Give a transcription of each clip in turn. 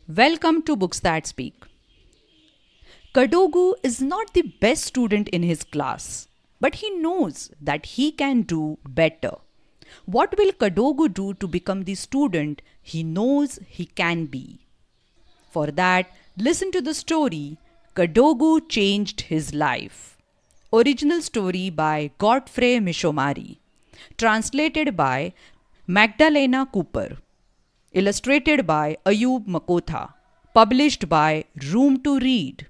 Welcome to Books That Speak. Kadogu is not the best student in his class, but he knows that he can do better. What will Kadogu do to become the student he knows he can be? For that, listen to the story Kadogu Changed His Life. Original story by Godfrey Mishomari. Translated by Magdalena Cooper. Illustrated by Ayub Makotha. Published by Room to Read.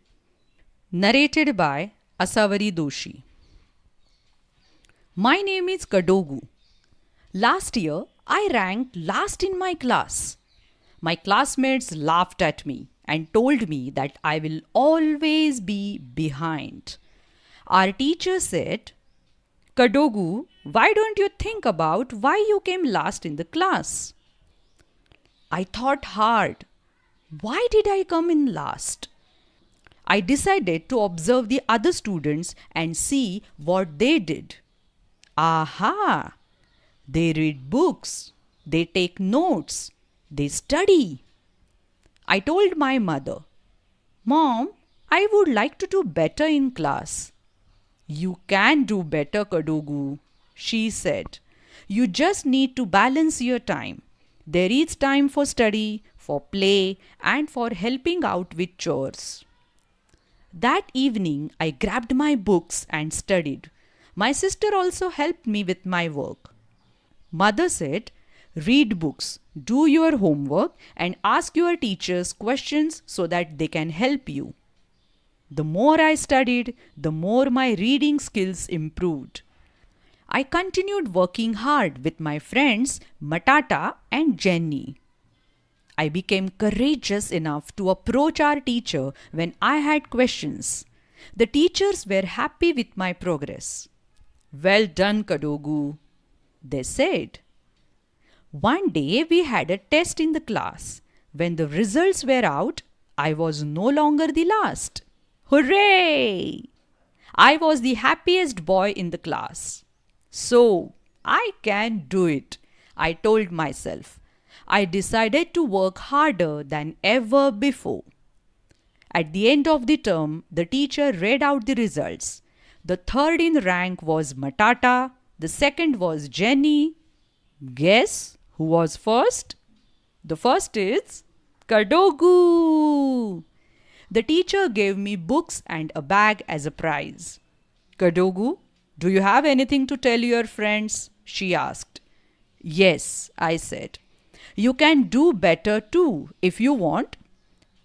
Narrated by Asavari Doshi. My name is Kadogu. Last year, I ranked last in my class. My classmates laughed at me and told me that I will always be behind. Our teacher said, Kadogu, why don't you think about why you came last in the class? I thought hard. Why did I come in last? I decided to observe the other students and see what they did. Aha! They read books, they take notes, they study. I told my mother, Mom, I would like to do better in class. You can do better, Kadogu, she said. You just need to balance your time. There is time for study, for play, and for helping out with chores. That evening, I grabbed my books and studied. My sister also helped me with my work. Mother said, read books, do your homework, and ask your teachers questions so that they can help you. The more I studied, the more my reading skills improved. I continued working hard with my friends Matata and Jenny. I became courageous enough to approach our teacher when I had questions. The teachers were happy with my progress. Well done, Kadogu, they said. One day we had a test in the class. When the results were out, I was no longer the last. Hooray! I was the happiest boy in the class. So, I can do it, I told myself. I decided to work harder than ever before. At the end of the term, the teacher read out the results. The third in rank was Matata, the second was Jenny. Guess who was first? The first is Kadogu. The teacher gave me books and a bag as a prize. Kadogu, do you have anything to tell your friends? She asked. Yes, I said. You can do better too if you want.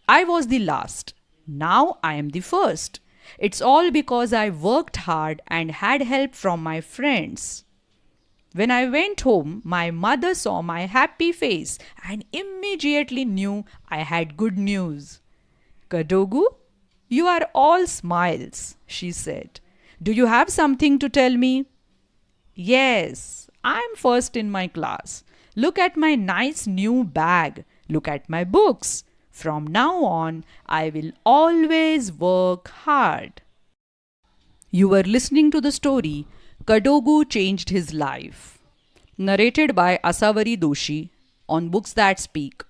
I was the last. Now I am the first. It's all because I worked hard and had help from my friends. When I went home, my mother saw my happy face and immediately knew I had good news. Kadogu, you are all smiles, she said. Do you have something to tell me? Yes, I'm first in my class. Look at my nice new bag. Look at my books. From now on, I will always work hard. You were listening to the story Kadogu Changed His Life, narrated by Asavari Doshi on Books That Speak.